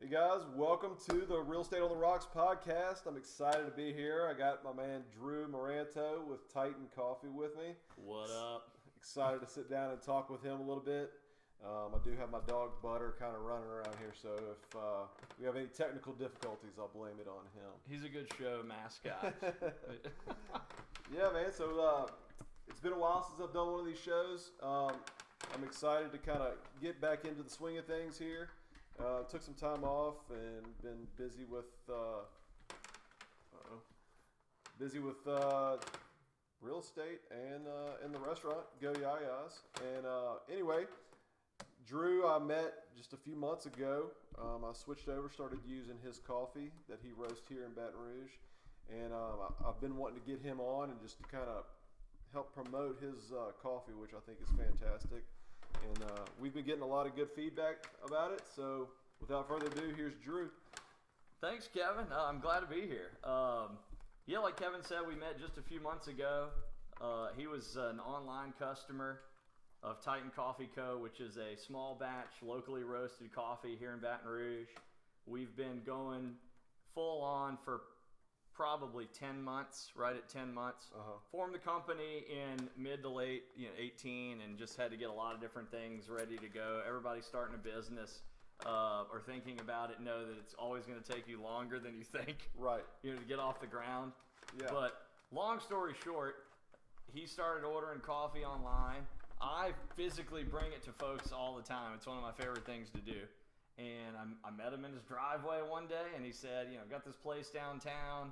Hey guys, welcome to the Real Estate on the Rocks podcast. I'm excited to be here. I got my man Drew Maranto with Titan Coffee with me. What up? Excited to sit down and talk with him a little bit. I do have my dog Butter kind of running around here, so if we have any technical difficulties, I'll blame it on him. He's a good show mascot. Yeah, man. So it's been a while since I've done one of these shows. I'm excited to kind of get back into the swing of things here. Took some time off and been busy with real estate and in the restaurant Go Yayas. And anyway, Drew I met just a few months ago. I switched over, started using his coffee that he roasts here in Baton Rouge, and I've been wanting to get him on and just to kind of help promote his coffee, which I think is fantastic. And we've been getting a lot of good feedback about it. So without further ado, here's Drew. Thanks, Kevin. I'm glad to be here. Yeah, like Kevin said, we met just a few months ago. He was an online customer of Titan Coffee Co., which is a small batch, locally roasted coffee here in Baton Rouge. We've been going full on for probably 10 months, right at 10 months. Formed the company in mid to late 18 and just had to get a lot of different things ready to go. Everybody starting a business or thinking about it know that it's always going to take you longer than you think, Right. to get off the ground. Yeah. But long story short, he started ordering coffee online. I physically bring it to folks all the time. It's one of my favorite things to do. And I met him in his driveway one day, and he said, got this place downtown.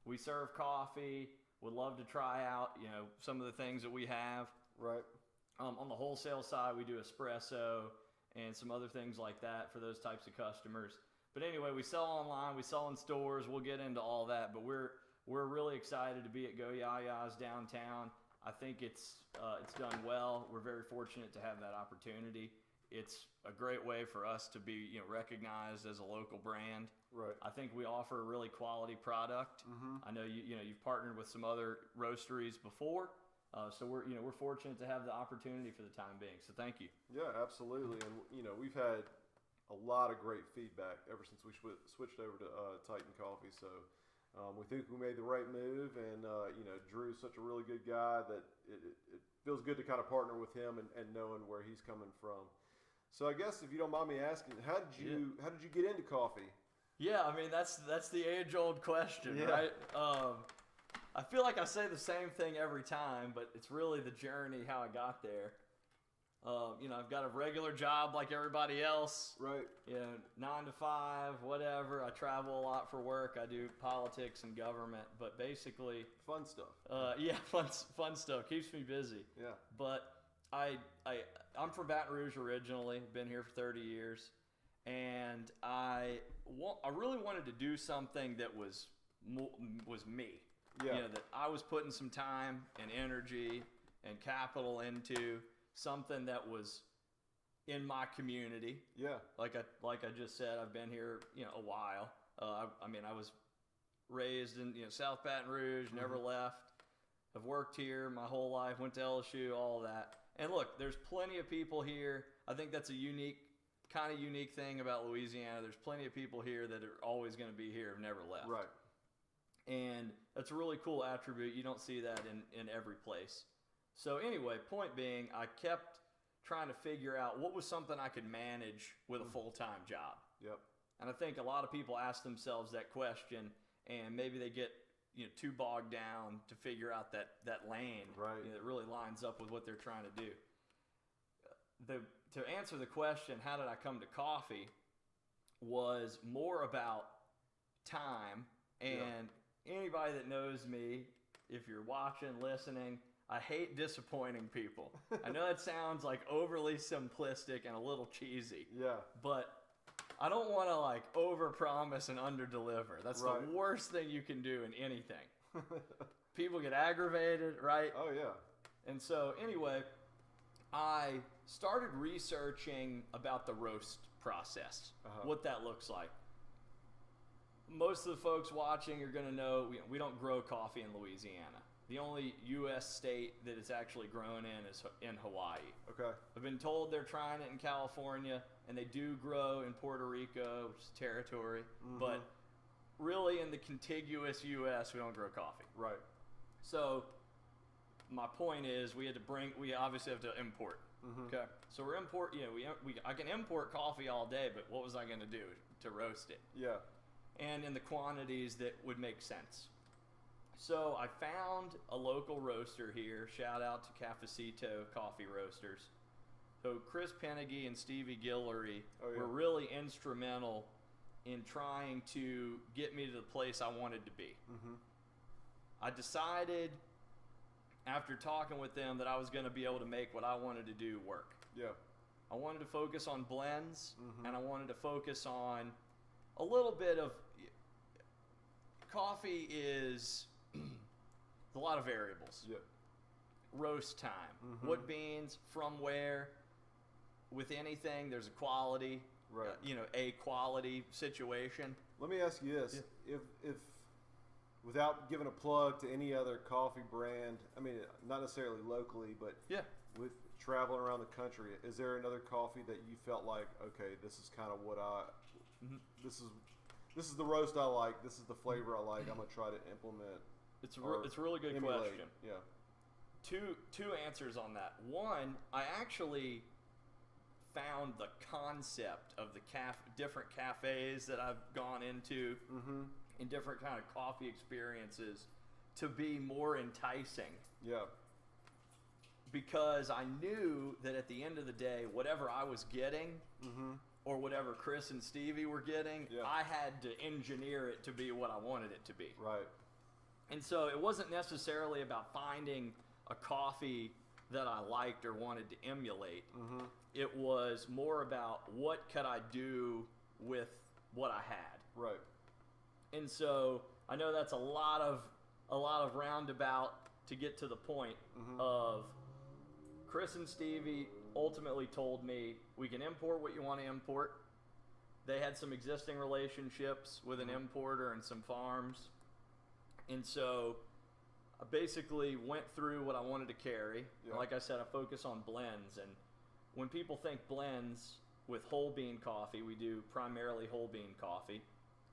We serve coffee. Would love to try out, some of the things that we have. Right. On the wholesale side, we do espresso and some other things like that for those types of customers. But anyway, we sell online. We sell in stores. We'll get into all that. But we're really excited to be at Go Yaya's downtown. I think it's done well. We're very fortunate to have that opportunity. It's a great way for us to be recognized as a local brand. Right. I think we offer a really quality product. Mm-hmm. I know you've partnered with some other roasteries before, so we're fortunate to have the opportunity for the time being. So thank you. Yeah, absolutely. And we've had a lot of great feedback ever since we switched over to Titan Coffee. So we think we made the right move, and Drew's such a really good guy that it feels good to kind of partner with him and knowing where he's coming from. So I guess if you don't mind me asking, how did you get into coffee? Yeah, I mean that's the age-old question, Yeah. right? I feel like I say the same thing every time, but it's really the journey how I got there. I've got a regular job like everybody else. Right. 9 to 5, whatever. I travel a lot for work. I do politics and government, but basically Fun stuff. fun stuff. Keeps me busy. Yeah. But I'm from Baton Rouge originally. Been here for 30 years, and I really wanted to do something that was me. Yeah. That I was putting some time and energy and capital into something that was in my community. Yeah. Like I just said, I've been here a while. I was raised in South Baton Rouge, never left. I've worked here my whole life, went to LSU, all that. And look, there's plenty of people here. I think that's a unique thing about Louisiana. There's plenty of people here that are always going to be here, have never left. Right. And that's a really cool attribute. You don't see that in every place. So anyway, point being, I kept trying to figure out what was something I could manage with a full-time job. Yep. And I think a lot of people ask themselves that question, and maybe they get too bogged down to figure out that lane Right. that really lines up with what they're trying to do. To answer the question, how did I come to coffee, was more about time. And anybody that knows me, if you're watching, listening, I hate disappointing people. I know that sounds like overly simplistic and a little cheesy. Yeah. But I don't want to overpromise and underdeliver. That's Right. the worst thing you can do in anything. People get aggravated, right? Oh yeah. And so anyway, I started researching about the roast process, what that looks like. Most of the folks watching are going to know we don't grow coffee in Louisiana. the only U.S. state that it's actually grown in is in Hawaii. Okay. I've been told they're trying it in California, and they do grow in Puerto Rico, which is territory. Mm-hmm. But really, in the contiguous U.S., we don't grow coffee. Right. So my point is, we obviously have to import. Mm-hmm. Okay. So I can import coffee all day, but what was I going to do to roast it? Yeah. And in the quantities that would make sense. So I found a local roaster here. Shout out to Cafecito Coffee Roasters. So Chris Pennegy and Stevie Guillory were really instrumental in trying to get me to the place I wanted to be. Mm-hmm. I decided after talking with them that I was going to be able to make what I wanted to do work. Yeah. I wanted to focus on blends, mm-hmm. and I wanted to focus on a little bit of coffee is a lot of variables. Yeah. Roast time, mm-hmm. what beans, from where. With anything, there's a quality, right? A quality situation. Let me ask you this: if without giving a plug to any other coffee brand, I mean, not necessarily locally, but with traveling around the country, is there another coffee that you felt like, okay, this is kind of what mm-hmm. this is the roast I like, this is the flavor I like, I'm gonna try to implement. It's a really good emulate. question. Yeah. Two answers on that. One, I actually found the concept of the different cafes that I've gone into mm-hmm. in different kind of coffee experiences to be more enticing. Yeah. Because I knew that at the end of the day, whatever I was getting mm-hmm. or whatever Chris and Stevie were getting, I had to engineer it to be what I wanted it to be. Right. And so it wasn't necessarily about finding a coffee that I liked or wanted to emulate. Mm-hmm. It was more about what could I do with what I had. Right. And so I know that's a lot of roundabout to get to the point mm-hmm. of Chris and Stevie ultimately told me we can import what you want to import. They had some existing relationships with an importer and some farms. And so I basically went through what I wanted to carry. Yeah. Like I said, I focus on blends. And when people think blends with whole bean coffee, we do primarily whole bean coffee.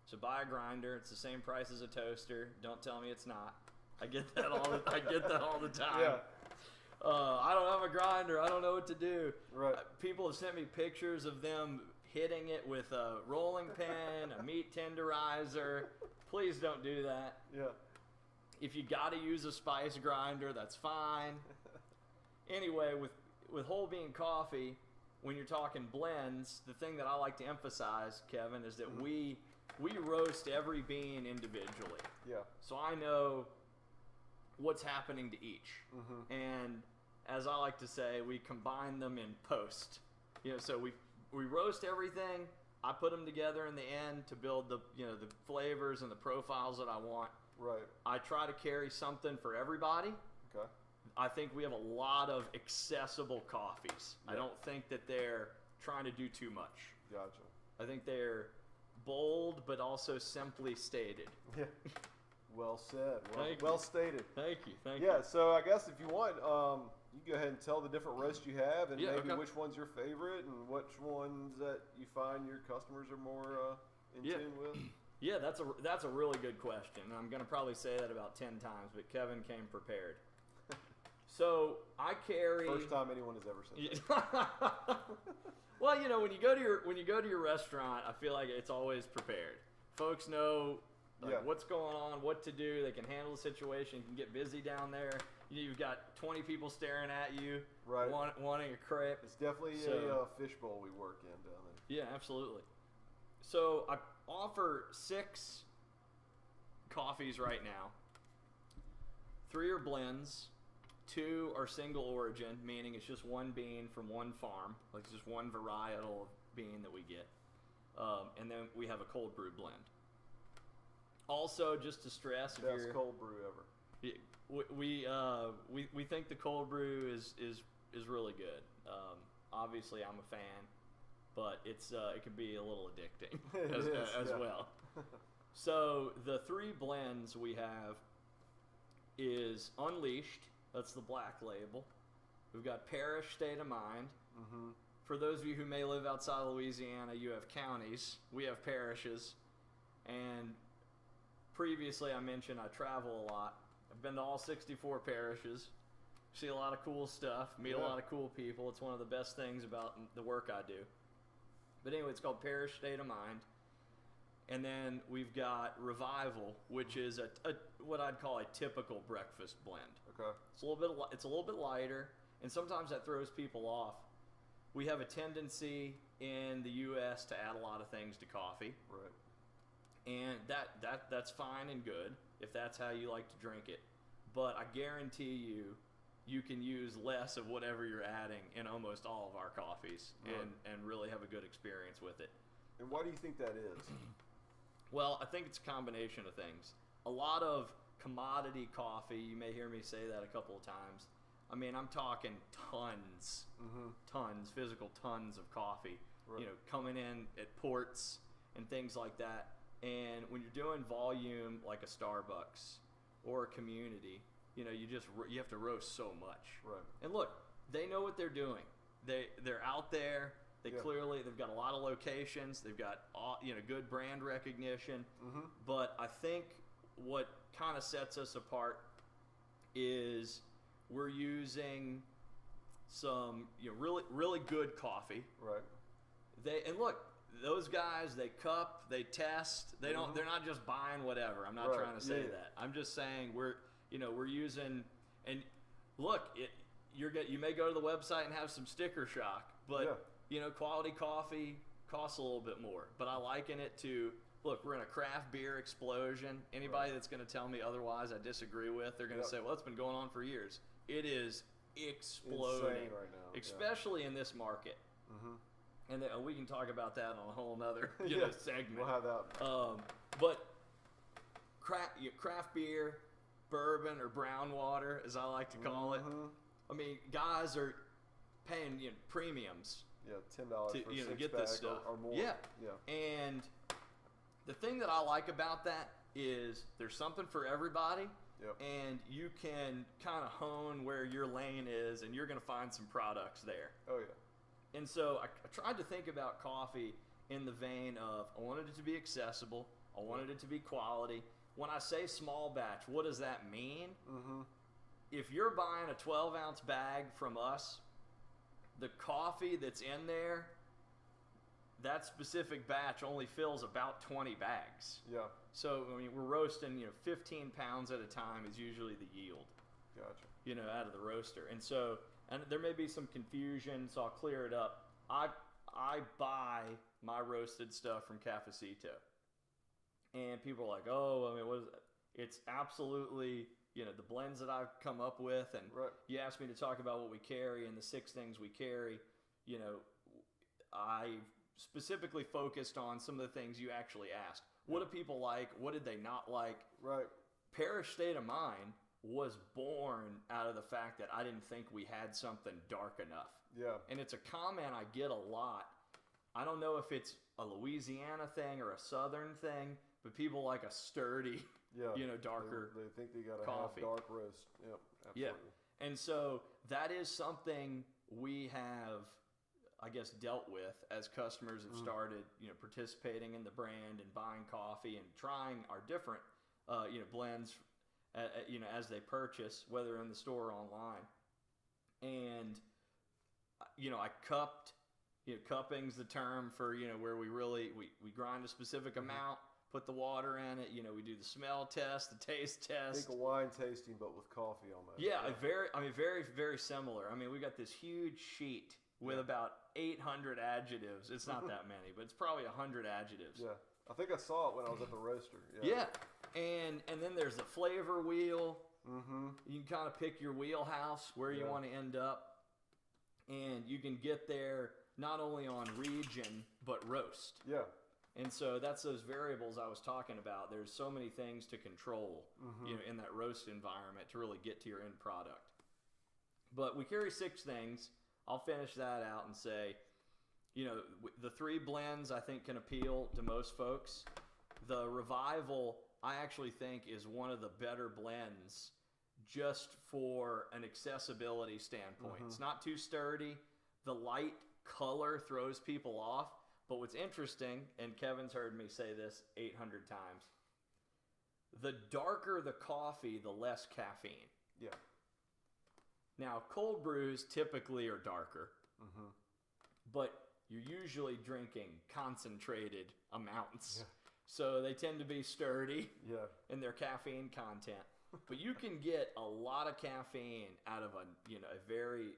So buy a grinder. It's the same price as a toaster. Don't tell me it's not. I get that all the time. Yeah. I don't have a grinder. I don't know what to do. Right. People have sent me pictures of them hitting it with a rolling pin, a meat tenderizer. Please don't do that. Yeah. If you got to use a spice grinder, that's fine. Anyway, with whole bean coffee, when you're talking blends, the thing that I like to emphasize, Kevin, is that mm-hmm. we roast every bean individually. Yeah. So I know what's happening to each. Mm-hmm. And as I like to say, we combine them in post. So we roast everything. I put them together in the end to build the flavors and the profiles that I want. Right. I try to carry something for everybody. Okay. I think we have a lot of accessible coffees. Yeah. I don't think that they're trying to do too much. Gotcha. I think they're bold, but also simply stated. Yeah. Well said. Well stated. Thank you. Yeah. So I guess if you want, you go ahead and tell the different roasts you have, and maybe okay. which one's your favorite, and which ones that you find your customers are more in tune with. Yeah, that's a really good question. I'm going to probably say that about 10 times, but Kevin came prepared. So I carry. First time anyone has ever said that. Well, when you go to your restaurant, I feel like it's always prepared. Folks know what's going on, what to do. They can handle the situation. You can get busy down there. You've got 20 people staring at you, right? Wanting a crepe. It's definitely a fishbowl we work in down there. Yeah, absolutely. So I offer 6 coffees right now. 3 are blends. 2 are single origin, meaning it's just one bean from one farm, like it's just one varietal of bean that we get. And then we have a cold brew blend. Also, just to stress, best cold brew ever. We think the cold brew is really good. Obviously, I'm a fan, but it can be a little addicting as well. So the 3 blends we have is Unleashed. That's the black label. We've got Parish State of Mind. Mm-hmm. For those of you who may live outside of Louisiana, you have counties. We have parishes. And previously I mentioned I travel a lot. I've been to all 64 parishes. See a lot of cool stuff. Meet a lot of cool people. It's one of the best things about the work I do. But anyway, it's called Parish State of Mind. And then we've got Revival, which is a what I'd call a typical breakfast blend. Okay. It's a little bit lighter, and sometimes that throws people off. We have a tendency in the U.S. to add a lot of things to coffee. Right. And that's fine and good if that's how you like to drink it. But I guarantee you can use less of whatever you're adding in almost all of our coffees and really have a good experience with it. And why do you think that is? Well, I think it's a combination of things. A lot of commodity coffee, you may hear me say that a couple of times. I mean, I'm talking tons, physical tons of coffee, coming in at ports and things like that. And when you're doing volume like a Starbucks or a Community, you have to roast so much. Right. And look, they know what they're doing. They're out there. They've got a lot of locations. They've got good brand recognition. Mm-hmm. But I think what kind of sets us apart is we're using some really good coffee. Right. And look, those guys, they cup, they test. They're not just buying whatever. I'm not trying to say that. I'm just saying we're using, and look, you may go to the website and have some sticker shock, but quality coffee costs a little bit more. But I liken it to, look, we're in a craft beer explosion. Anybody that's going to tell me otherwise, I disagree with. They're going to say, well, it's been going on for years. It is exploding insane right now, especially in this market. Mm-hmm. And we can talk about that on a whole nother segment. We'll have that. But craft beer, bourbon, or brown water, as I like to call it. I mean, guys are paying premiums. Yeah, $10 for to six get pack this stuff or more. Yeah. Yeah. And the thing that I like about that is there's something for everybody. Yep. And you can kind of hone where your lane is, and you're going to find some products there. Oh yeah. And so I tried to think about coffee in the vein of I wanted it to be accessible. I wanted it to be quality. When I say small batch, what does that mean? Mm-hmm. If you're buying a 12-ounce bag from us, the coffee that's in there, that specific batch only fills about 20 bags. Yeah. So, I mean, we're roasting, 15 pounds at a time is usually the yield. Gotcha. Out of the roaster. And so, and there may be some confusion, so I'll clear it up. I buy my roasted stuff from Cafecito. And people are like, oh, I mean, what is it? It's absolutely, the blends that I've come up with. And you asked me to talk about what we carry and the 6 things we carry. I specifically focused on some of the things you actually asked. What do people like? What did they not like? Right. Parish State of Mind was born out of the fact that I didn't think we had something dark enough. Yeah. And it's a comment I get a lot. I don't know if it's a Louisiana thing or a Southern thing, but people like a sturdy, darker They think they got to coffee. have dark roast. Yep. Absolutely. Yeah. And so that is something we have, I guess, dealt with as customers have started, participating in the brand and buying coffee and trying our different, blends, as they purchase, whether in the store or online. And, I cupped, cupping's the term for, where we really, we grind a specific amount, put the water in it, we do the smell test, the taste test. Think a wine tasting, but with coffee almost. Yeah, very, very similar. I mean, we got this huge sheet with about 800 adjectives. It's not that many, but it's probably 100 adjectives. Yeah. I think I saw it when I was at the roaster. Yeah. And then there's the flavor wheel. Mm-hmm. You can kind of pick your wheelhouse where you want to end up. And you can get there not only on region, but roast. Yeah. And so that's those variables I was talking about. There's so many things to control, in that roast environment to really get to your end product. But we carry 6 things. I'll finish that out and say, the 3 blends I think can appeal to most folks. The Revival, I actually think, is one of the better blends just for an accessibility standpoint. It's not too sturdy. The light color throws people off. But what's interesting, and Kevin's heard me say this 800 times, the darker the coffee, the less caffeine. Yeah. Now, cold brews typically are darker, but you're usually drinking concentrated amounts. Yeah. So they tend to be sturdy in their caffeine content. But you can get a lot of caffeine out of a very,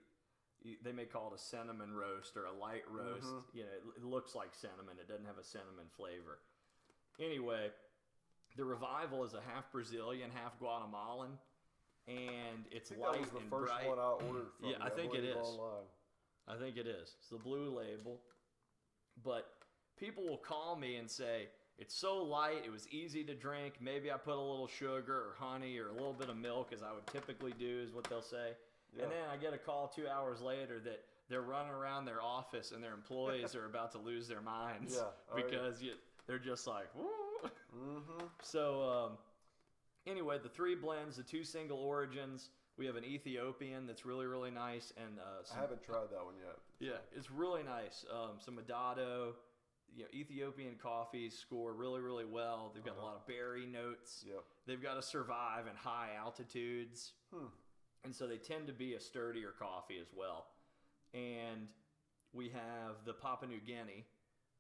they may call it a cinnamon roast or a light roast. It looks like cinnamon. It doesn't have a cinnamon flavor. Anyway, the Revival is a half Brazilian, half Guatemalan, and it's light and bright. That was the first one I ordered from you. I think it is. Online. I think it is. It's the blue label. But people will call me and say, it's so light, it was easy to drink. Maybe I put a little sugar or honey or a little bit of milk, as I would typically do, is what they'll say. Yeah. And then I get a call 2 hours later that they're running around their office and their employees are about to lose their minds because they're just like, woo. So anyway, the 3 blends, the 2 single origins. We have an Ethiopian that's really, really nice. And I haven't tried that one yet. Yeah, it's really nice. Some Adado. Ethiopian coffees score really, really well. They've got a lot of berry notes. Yep. They've got to survive in high altitudes. And so they tend to be a sturdier coffee as well. And we have the Papua New Guinea,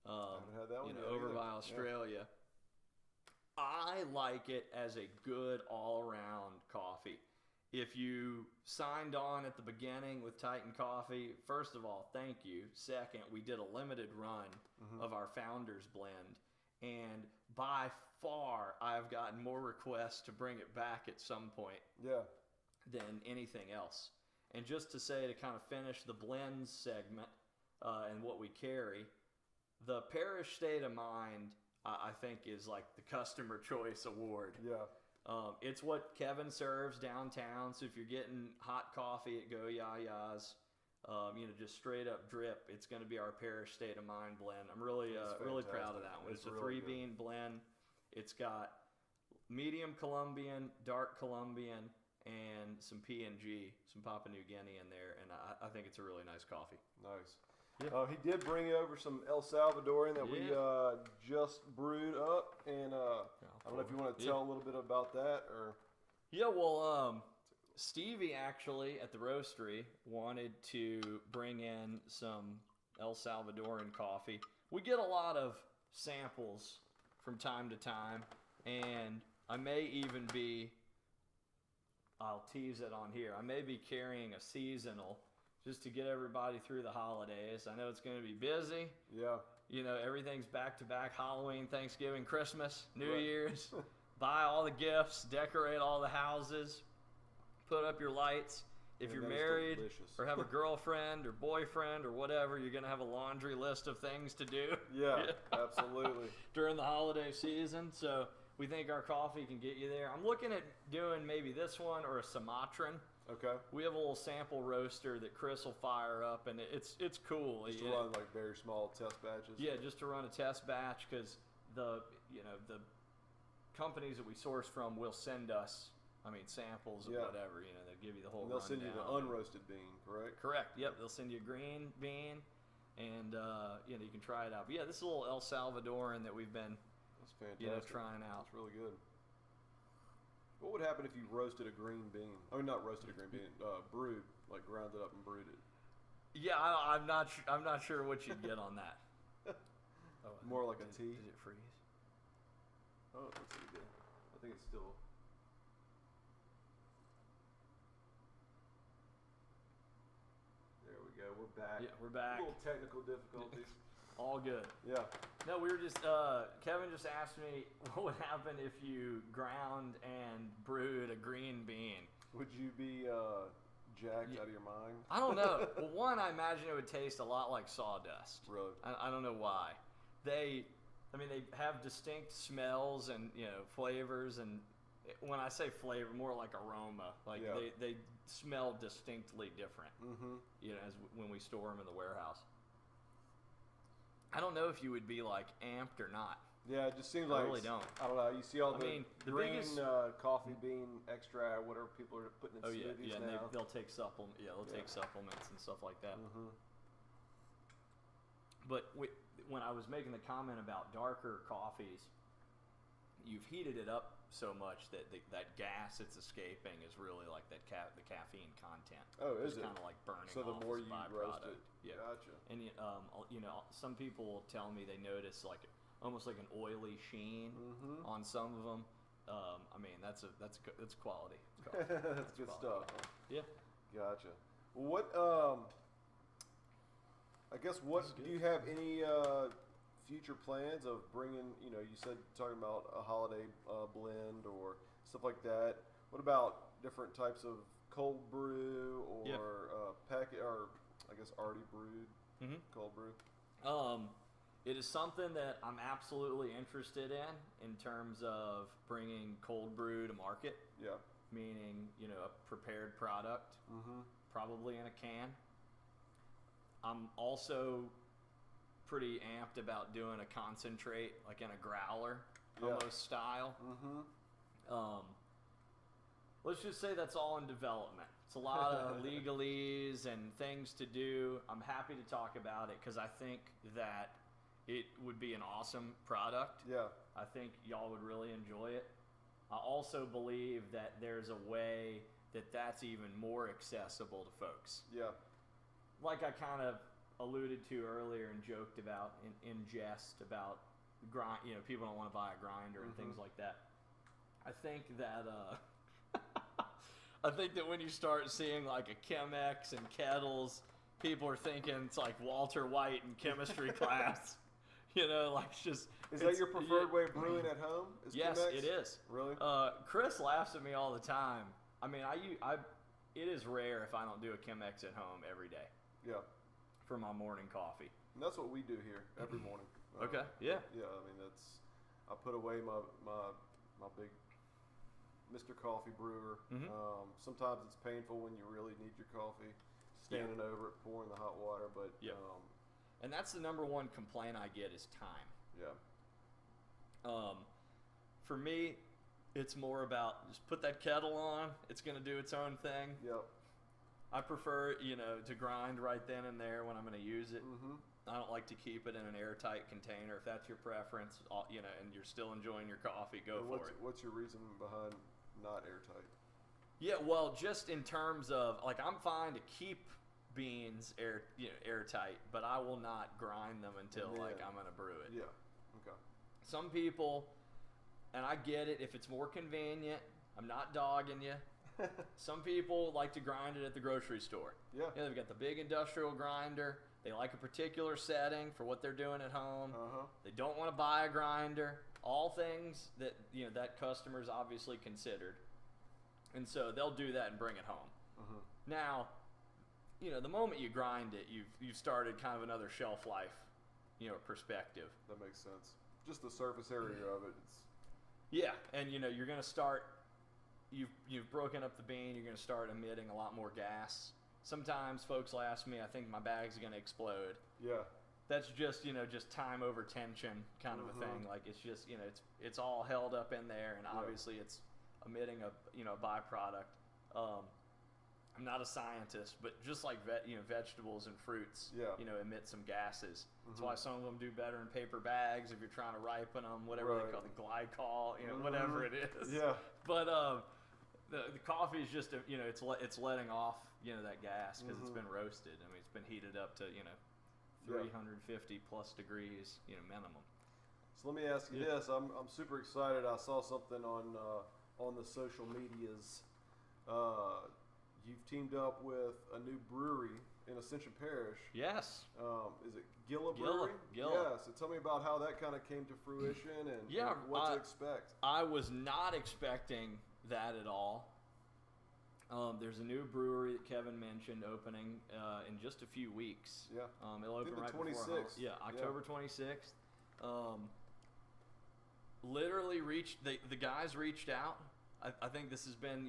haven't had that one yet over either. by Australia. I like it as a good all-around coffee. If you signed on at the beginning with Titan Coffee, first of all, thank you. Second, we did a limited run of our Founders Blend. And by far, I've gotten more requests to bring it back at some point than anything else. And just to say, to kind of finish the blends segment and what we carry, the Parish State of Mind, I think, is like the Customer Choice Award. Yeah. It's what Kevin serves downtown. So if you're getting hot coffee at Go Yaya's, just straight up drip, it's going to be our Parish State of Mind blend. I'm really proud of that one. It's a really 3-bean blend. It's got medium Colombian, dark Colombian, and some PNG, some Papua New Guinea in there. And I think it's a really nice coffee. Nice. Yeah. He did bring over some El Salvadorian that we just brewed up, and I don't know if you want to tell a little bit about that, or. Yeah, well, Stevie actually at the roastery wanted to bring in some El Salvadorian coffee. We get a lot of samples from time to time, and I may even be, I'll tease it on here, I may be carrying a seasonal just to get everybody through the holidays. I know it's going to be busy. Yeah. Everything's back-to-back: Halloween, Thanksgiving, Christmas, New Year's. Buy all the gifts, decorate all the houses, put up your lights. If you're married or have a girlfriend or boyfriend or whatever, you're going to have a laundry list of things to do. Yeah, absolutely. During the holiday season. So we think our coffee can get you there. I'm looking at doing maybe this one or a Sumatran. Okay. We have a little sample roaster that Chris will fire up, and it's cool. Just to run like very small test batches. Yeah, just to run a test batch, because the companies that we source from will send us, samples of whatever. They'll give you the whole. And they'll send you the unroasted bean, correct? Correct. Yep. They'll send you a green bean, and you can try it out. But yeah, this is a little El Salvadoran that we've been, that's fantastic. Trying out. It's really good. What would happen if you roasted a green bean? Not roasted a green bean, brewed, like ground it up and brewed it. Yeah, I'm not sure what you'd get on that. More like a tea. Did it freeze? Oh, let's see again. I think it's still. There we go. We're back. Yeah, we're back. A little technical difficulties. All good. Yeah. No, we were just, Kevin just asked me what would happen if you ground and brewed a green bean. Would you be jacked out of your mind? I don't know. Well, one, I imagine it would taste a lot like sawdust. Really? I don't know why. They have distinct smells and, flavors, and when I say flavor, more like aroma. Like they smell distinctly different, as when we store them in the warehouse. I don't know if you would be like amped or not. Yeah, it just seems I like really don't. I don't know. You see all the the green biggest coffee bean extract, whatever people are putting in yeah, smoothies yeah, and now. they'll take take supplements and stuff like that. Mm-hmm. But when I was making the comment about darker coffees, you've heated it up so much that that gas it's escaping is really like the caffeine content. Oh, is it? Kind of like burning. So the off more as you byproduct. roast it, yeah. Gotcha. And some people tell me they notice like almost like an oily sheen on some of them. I mean that's quality. That's good stuff. Huh? Yeah. Gotcha. What I guess do you have any future plans of bringing? You said talking about a holiday blend or stuff like that. What about different types of cold brew or packet, or I guess already brewed cold brew? It is something that I'm absolutely interested in terms of bringing cold brew to market. Yeah. Meaning, a prepared product, probably in a can. I'm also pretty amped about doing a concentrate, like in a growler almost style. Let's just say that's all in development. It's a lot of legalese and things to do. I'm happy to talk about it because I think that it would be an awesome product. Yeah. I think y'all would really enjoy it. I also believe that there's a way that that's even more accessible to folks. Yeah. Like I kind of alluded to earlier and joked about in jest about grind. People don't want to buy a grinder and things like that. I think that when you start seeing like a Chemex and kettles, people are thinking it's like Walter White in chemistry class. Like just. Is that your preferred way of brewing at home? Yes, Chemex? it is. Really? Chris laughs at me all the time. I mean, it is rare if I don't do a Chemex at home every day. Yeah. For my morning coffee. And that's what we do here every morning. Okay. Yeah. Yeah. I mean, I put away my big Mr. Coffee brewer. Sometimes it's painful when you really need your coffee, standing over it, pouring the hot water. But and that's the number one complaint I get is time. Yeah. For me, it's more about just put that kettle on. It's going to do its own thing. Yep. I prefer, to grind right then and there when I'm going to use it. I don't like to keep it in an airtight container. If that's your preference, and you're still enjoying your coffee, go for it. What's your reason behind not airtight? Yeah, well, just in terms of, like, I'm fine to keep beans airtight, but I will not grind them until, I'm going to brew it. Yeah, okay. Some people, and I get it, if it's more convenient, I'm not dogging you. Some people like to grind it at the grocery store. Yeah. They've got the big industrial grinder. They like a particular setting for what they're doing at home. They don't want to buy a grinder. All things that that customer's obviously considered, and so they'll do that and bring it home. Now, the moment you grind it, you've started kind of another shelf life, perspective. That makes sense. Just the surface area of it. Yeah, and you're going to start. You've broken up the bean. You're going to start emitting a lot more gas. Sometimes folks will ask me, I think my bag's going to explode. Yeah. That's just just time over tension kind of a thing. Like it's just it's all held up in there, and obviously it's emitting a byproduct. I'm not a scientist, but just like vegetables and fruits, emit some gases. That's why some of them do better in paper bags if you're trying to ripen them, whatever they call the glycol, whatever it is. Yeah. But the coffee is just it's letting off that gas because it's been roasted. I mean, it's been heated up to 350 plus degrees minimum. So let me ask you this: I'm super excited. I saw something on the social medias. You've teamed up with a new brewery in Ascension Parish. Yes. Is it Gilla Brewery? Gilla. Yeah. So tell me about how that kind of came to fruition and what to expect. I was not expecting that at all. There's a new brewery that Kevin mentioned opening in just a few weeks. Yeah. It'll open right 26th. before October 26th. Literally the guys reached out. I think this has been,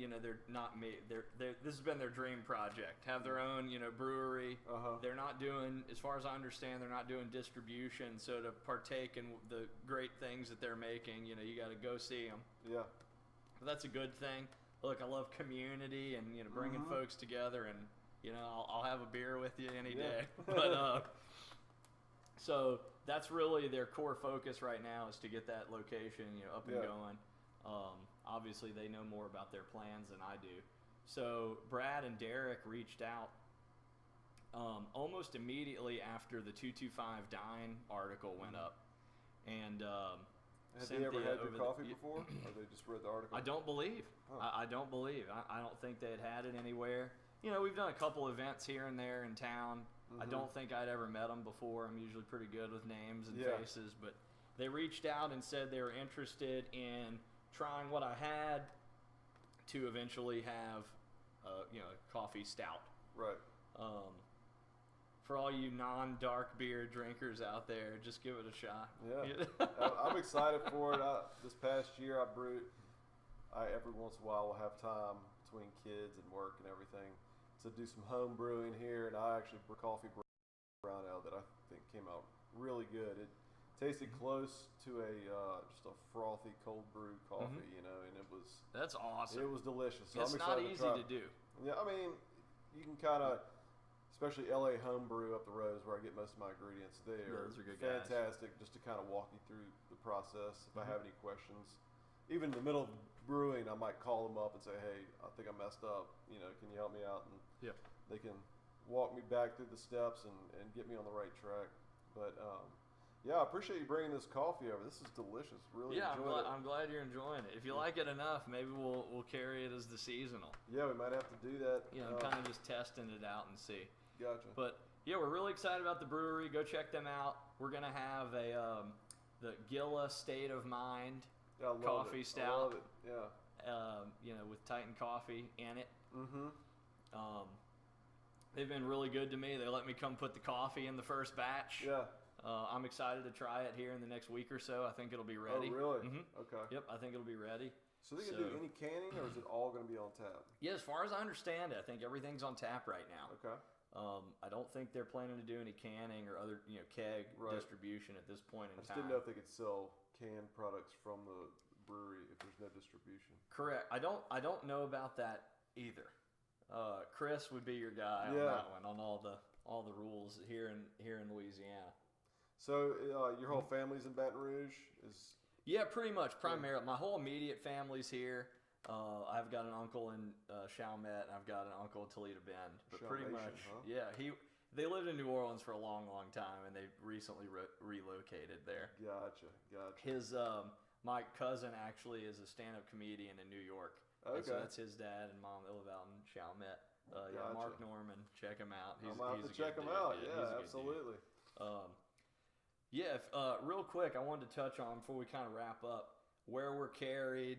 this has been their dream project. Have their own, brewery. They're not doing, as far as I understand, they're not doing distribution. So to partake in the great things that they're making, you got to go see them. Yeah. But that's a good thing. Look, I love community and, bringing folks together, and, I'll have a beer with you any day. But, so that's really their core focus right now, is to get that location, up and going. Obviously, they know more about their plans than I do. So Brad and Derek reached out almost immediately after the 225 Dine article went up. And had they ever had your coffee before, or they just read the article? I don't believe. I don't believe. I don't think they had it anywhere. We've done a couple events here and there in town. I don't think I'd ever met them before. I'm usually pretty good with names and faces, but they reached out and said they were interested in trying what I had to eventually have, coffee stout. Right. For all you non-dark beer drinkers out there, just give it a shot. Yeah. I'm excited for it. This past year, I brewed. Every once in a while will have time between kids and work and everything to do some home brewing here, and I actually brewed coffee brown ale that I think came out really good. It tasted close to just a frothy cold brew coffee, and it was. That's awesome. It was delicious. So it's I'm not excited easy to do. Yeah, I mean, you can kind of, especially LA Homebrew up the road is where I get most of my ingredients. They are those are good fantastic, just to kind of walk you through the process. If I have any questions, even in the middle of brewing, I might call them up and say, "Hey, I think I messed up. Can you help me out?" And they can walk me back through the steps and get me on the right track. But yeah, I appreciate you bringing this coffee over. This is delicious. Really enjoyed it. I'm glad you're enjoying it. If you like it enough, maybe we'll carry it as the seasonal. Yeah, we might have to do that. Kind of just testing it out and see. Gotcha. But yeah, we're really excited about the brewery. Go check them out. We're gonna have the Gilla State of Mind coffee stout. I love it. Yeah. With Titan coffee in it. They've been really good to me. They let me come put the coffee in the first batch. Yeah. I'm excited to try it here in the next week or so. I think it'll be ready. Oh, really? Okay. Yep, I think it'll be ready. So they can do any canning, or is it all going to be on tap? Yeah, as far as I understand it, I think everything's on tap right now. Okay. I don't think they're planning to do any canning or other, keg distribution at this point in time. I just didn't know if they could sell canned products from the brewery if there's no distribution. Correct. I don't know about that either. Chris would be your guy on that one, on all the rules here in Louisiana. So your whole family's in Baton Rouge? Yeah, pretty much. Primarily, my whole immediate family's here. I've got an uncle in Chalmette, and I've got an uncle in Toledo Bend. But pretty much, they lived in New Orleans for a long, long time, and they recently relocated there. Gotcha. His my cousin actually is a stand-up comedian in New York. Okay. So that's his dad and mom. They live out in Chalmette. Gotcha. Mark Norman, check him out. I'm going to have to check him out. Yeah, absolutely. Real quick, I wanted to touch on, before we kind of wrap up, where we're carried,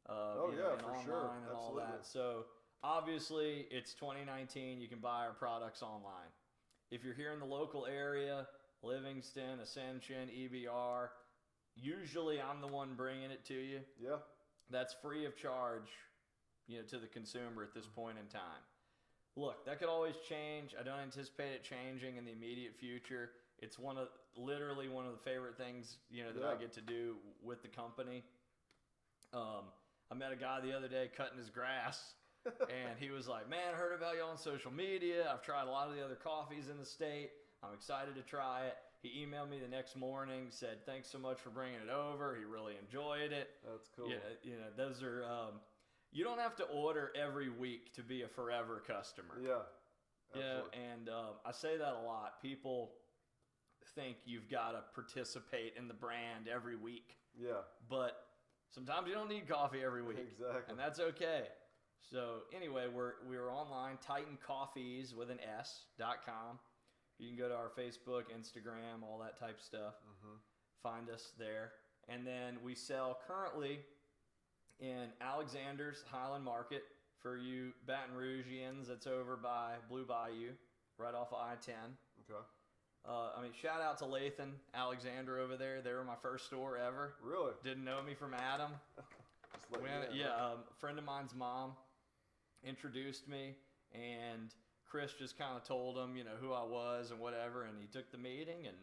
for online sure. and all that. So obviously, it's 2019. You can buy our products online. If you're here in the local area, Livingston, Ascension, EBR, usually I'm the one bringing it to you. Yeah. That's free of charge, to the consumer at this point in time. Look, that could always change. I don't anticipate it changing in the immediate future. It's literally one of the favorite things, that I get to do with the company. I met a guy the other day cutting his grass, and he was like, "Man, I heard about you on social media. I've tried a lot of the other coffees in the state. I'm excited to try it." He emailed me the next morning, said, "Thanks so much for bringing it over. He really enjoyed it." That's cool. Those are, you don't have to order every week to be a forever customer. Yeah. Absolutely. Yeah, and I say that a lot. People think you've got to participate in the brand every week. Yeah. But sometimes you don't need coffee every week. Exactly. And that's okay. So anyway, we're online, TitanCoffees.com. You can go to our Facebook, Instagram, all that type of stuff. Find us there. And then we sell currently in Alexander's Highland Market. For you Baton Rougians, that's over by Blue Bayou, right off of I-10. Okay. Shout out to Lathan Alexander over there. They were my first store ever. Really? Didn't know me from Adam. let you in. A friend of mine's mom introduced me, and Chris just kind of told him, who I was and whatever, and he took the meeting, and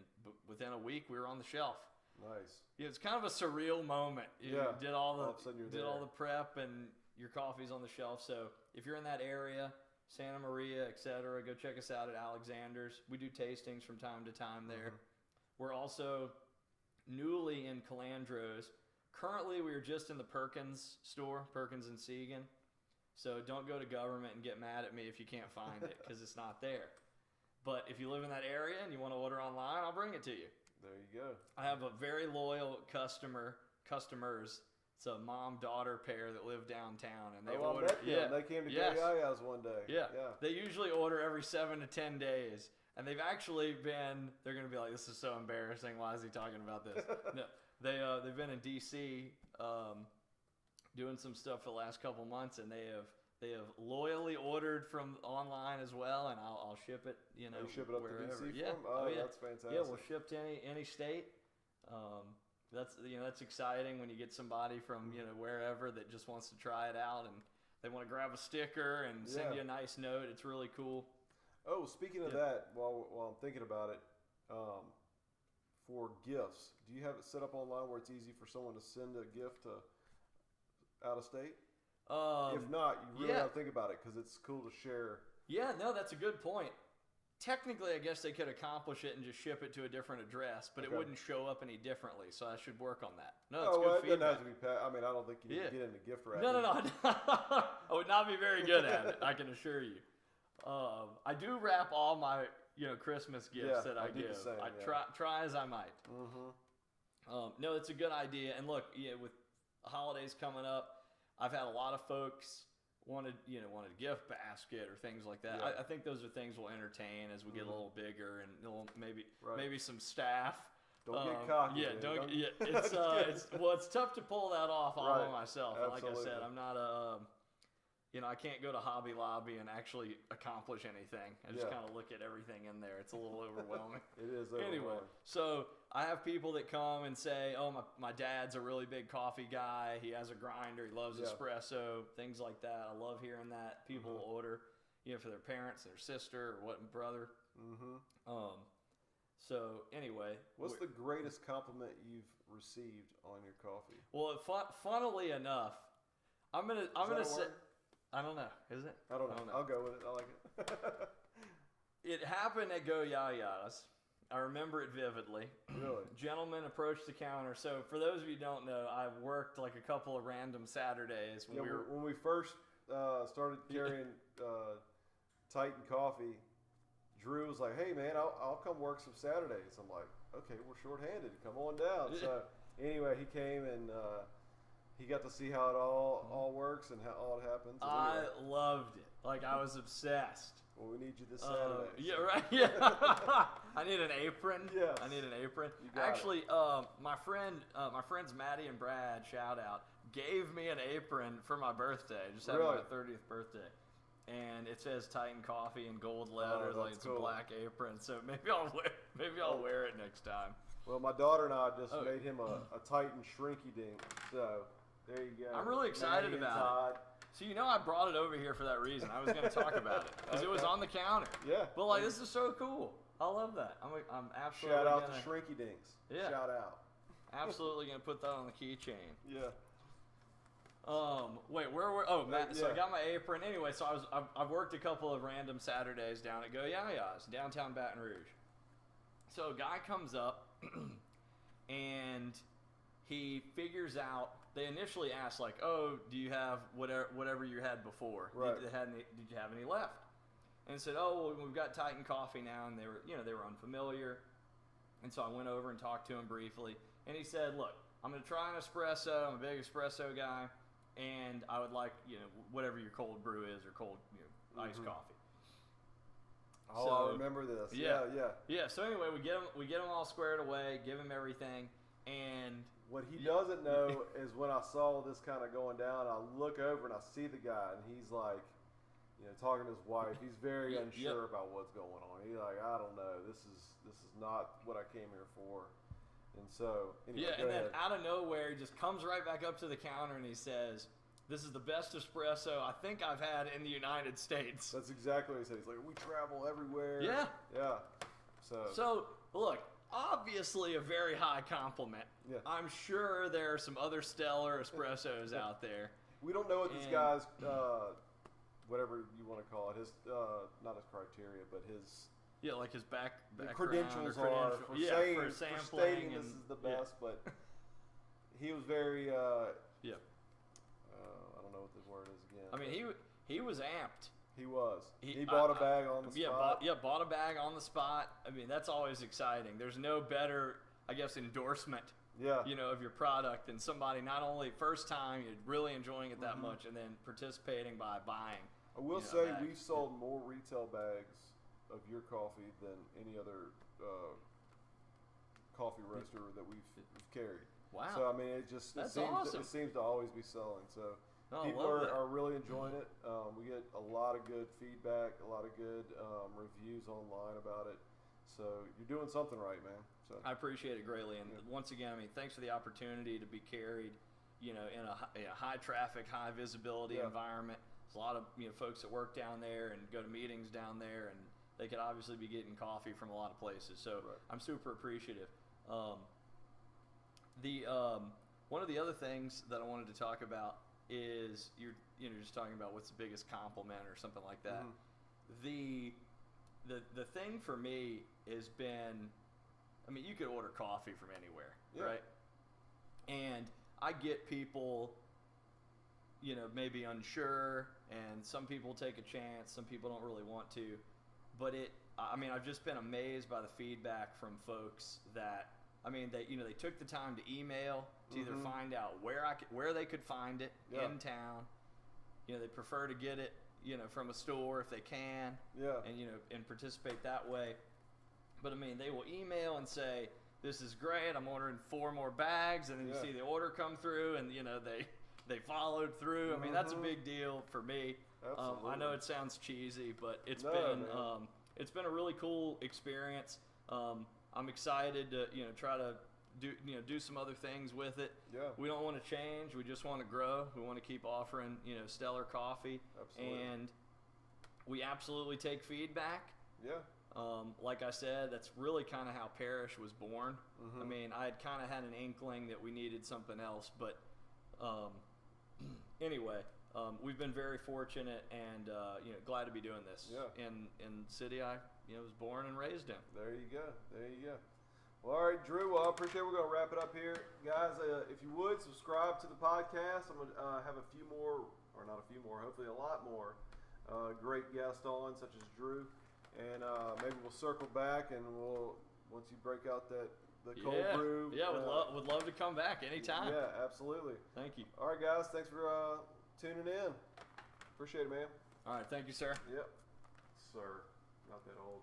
within a week we were on the shelf. Nice. Yeah, it's kind of a surreal moment. You did all the prep, and your coffee's on the shelf. So if you're in that area, Santa Maria, etc., go check us out at Alexander's. We do tastings from time to time there. We're also newly in Calandro's. Currently, we are just in the Perkins store, Perkins and Segan. So don't go to government and get mad at me if you can't find it, because it's not there. But if you live in that area and you want to order online, I'll bring it to you. There you go. I have a very loyal customers. It's a mom-daughter pair that live downtown, and they order. They came to Yaya's one day. Yeah. They usually order every 7 to 10 days, and they've actually been. They're going to be like, "This is so embarrassing. Why is he talking about this?" No, they've been in DC doing some stuff for the last couple months, and they have loyally ordered from online as well, and I'll ship it. You ship it up wherever. to DC yeah. from? Oh, that's fantastic. Yeah, we'll ship to any state. That's exciting when you get somebody from wherever that just wants to try it out, and they want to grab a sticker and send you a nice note. It's really cool. Oh, speaking of that, while I'm thinking about it, for gifts, do you have it set up online where it's easy for someone to send a gift to out of state? If not, you really got to think about it, because it's cool to share. Yeah, no, that's a good point. Technically, I guess they could accomplish it and just ship it to a different address, but it wouldn't show up any differently, so I should work on that. No, it's good feedback. It doesn't have to be I don't think you need to get into gift wrapping. No. I would not be very good at it, I can assure you. I do wrap all my Christmas gifts that I give. I try as I might. No, it's a good idea. And look, with holidays coming up, I've had a lot of folks wanted a gift basket or things like that. I think those are things we'll entertain as we get a little bigger, and maybe some staff. Don't get cocky. It's tough to pull that off all by myself. Absolutely. Like I said, I'm not I can't go to Hobby Lobby and actually accomplish anything. I just kind of look at everything in there. It's a little overwhelming. It is overwhelming. Anyway, so I have people that come and say, "Oh, my dad's a really big coffee guy. He has a grinder. He loves espresso, things like that." I love hearing that. People will order, for their parents, their sister, or brother. So anyway, what's the greatest compliment you've received on your coffee? Well, funnily enough, I'm gonna say. I don't know. Is it? I don't know. I'll go with it. I like it. It happened at Go Yaya's. I remember it vividly. Really? Gentleman approached the counter. So for those of you who don't know, I've worked like a couple of random Saturdays. When we first started carrying Titan Coffee, Drew was like, "Hey man, I'll come work some Saturdays." I'm like, "Okay, we're shorthanded. Come on down." So anyway, he came and he got to see how it all works and how all it happens. I loved it. Like, I was obsessed. Well, we need you this Saturday. Yeah, right. Yeah. I need an apron. Yes. I need an apron. Actually, my friends Maddie and Brad, shout out, gave me an apron for my birthday. Just had my 30th birthday. And it says Titan Coffee in gold letters, like it's cool. A black apron. So maybe I'll wear it next time. Well, my daughter and I just made him a Titan Shrinky Dink. So there you go. I'm really excited about it. So I brought it over here for that reason. I was going to talk about it because it was on the counter. Yeah. But this is so cool. I love that. I'm absolutely shout out to Shrinky Dinks. Yeah. Shout out. Absolutely going to put that on the keychain. Yeah. Wait, where were? Oh, Matt. So I got my apron. Anyway, so I've worked a couple of random Saturdays down at Go Yaya's, downtown Baton Rouge. So a guy comes up, and he figures out. They initially asked like, "Oh, do you have whatever you had before? Right. Did you have any left?" And said, "Oh, well, we've got Titan Coffee now," and they were unfamiliar. And so I went over and talked to him briefly, and he said, "Look, I'm going to try an espresso. I'm a big espresso guy, and I would like whatever your cold brew is or cold iced coffee." Oh, so, I remember this. Yeah. So anyway, we get them all squared away, give him everything, and what he doesn't know is when I saw this kind of going down, I look over and I see the guy, and he's like, talking to his wife. He's very unsure about what's going on. He's like, "I don't know. This is not what I came here for." And so, anyway, yeah, and then out of nowhere, he just comes right back up to the counter and he says, "This is the best espresso I think I've had in the United States." That's exactly what he said. He's like, "We travel everywhere." Yeah. Yeah. So look, obviously a very high compliment. Yeah. I'm sure there are some other stellar espressos out there. We don't know what this guy's, whatever you want to call it, his, not his criteria, but his... Yeah, like his background credentials or are for, saying, for for sampling stating and, this is the best, but he was very, I don't know what the word is again. I mean, he was amped. He was. He bought a bag on the spot. Bought a bag on the spot. I mean, that's always exciting. There's no better, I guess, endorsement, of your product than somebody not only first time, you're really enjoying it that much, and then participating by buying. I will say we've sold more retail bags of your coffee than any other coffee roaster that we've carried. Wow. So I mean, it seems to always be selling. So people are really enjoying it. We get a lot of good feedback, a lot of good reviews online about it. So you're doing something right, man. So I appreciate it greatly, and once again, I mean, thanks for the opportunity to be carried, in a high traffic, high visibility environment. There's a lot of folks that work down there and go to meetings down there, and they could obviously be getting coffee from a lot of places. So I'm super appreciative. One of the other things that I wanted to talk about is you're just talking about what's the biggest compliment or something like that. The thing for me has been, I mean, you could order coffee from anywhere, right? And I get people, maybe unsure, and some people take a chance, some people don't really want to. But I've just been amazed by the feedback from folks that, they took the time to email to either find out where they could find it in town. They prefer to get it, from a store if they can. And participate that way. But they will email and say, "This is great. I'm ordering 4 more bags," and then you see the order come through, and they followed through. I mean, that's a big deal for me. I know it sounds cheesy, but it's been a really cool experience. I'm excited to try to do some other things with it. We don't want to change. We just want to grow. We want to keep offering stellar coffee. Absolutely. And we absolutely take feedback. Like I said, that's really kind of how Parish was born. I had kind of had an inkling that we needed something else, but anyway. We've been very fortunate and glad to be doing this in the city I was born and raised in. There you go. Well, all right, Drew. Well, I appreciate it. We're going to wrap it up here. Guys, if you would, subscribe to the podcast. I'm going to have a few more, or not a few more, hopefully a lot more great guests on, such as Drew. And maybe we'll circle back and once you break out the cold brew. Yeah, would love to come back anytime. Yeah, absolutely. Thank you. All right, guys. Thanks for tuning in. Appreciate it, man. All right. Thank you, sir. Yep. Sir. Not that old.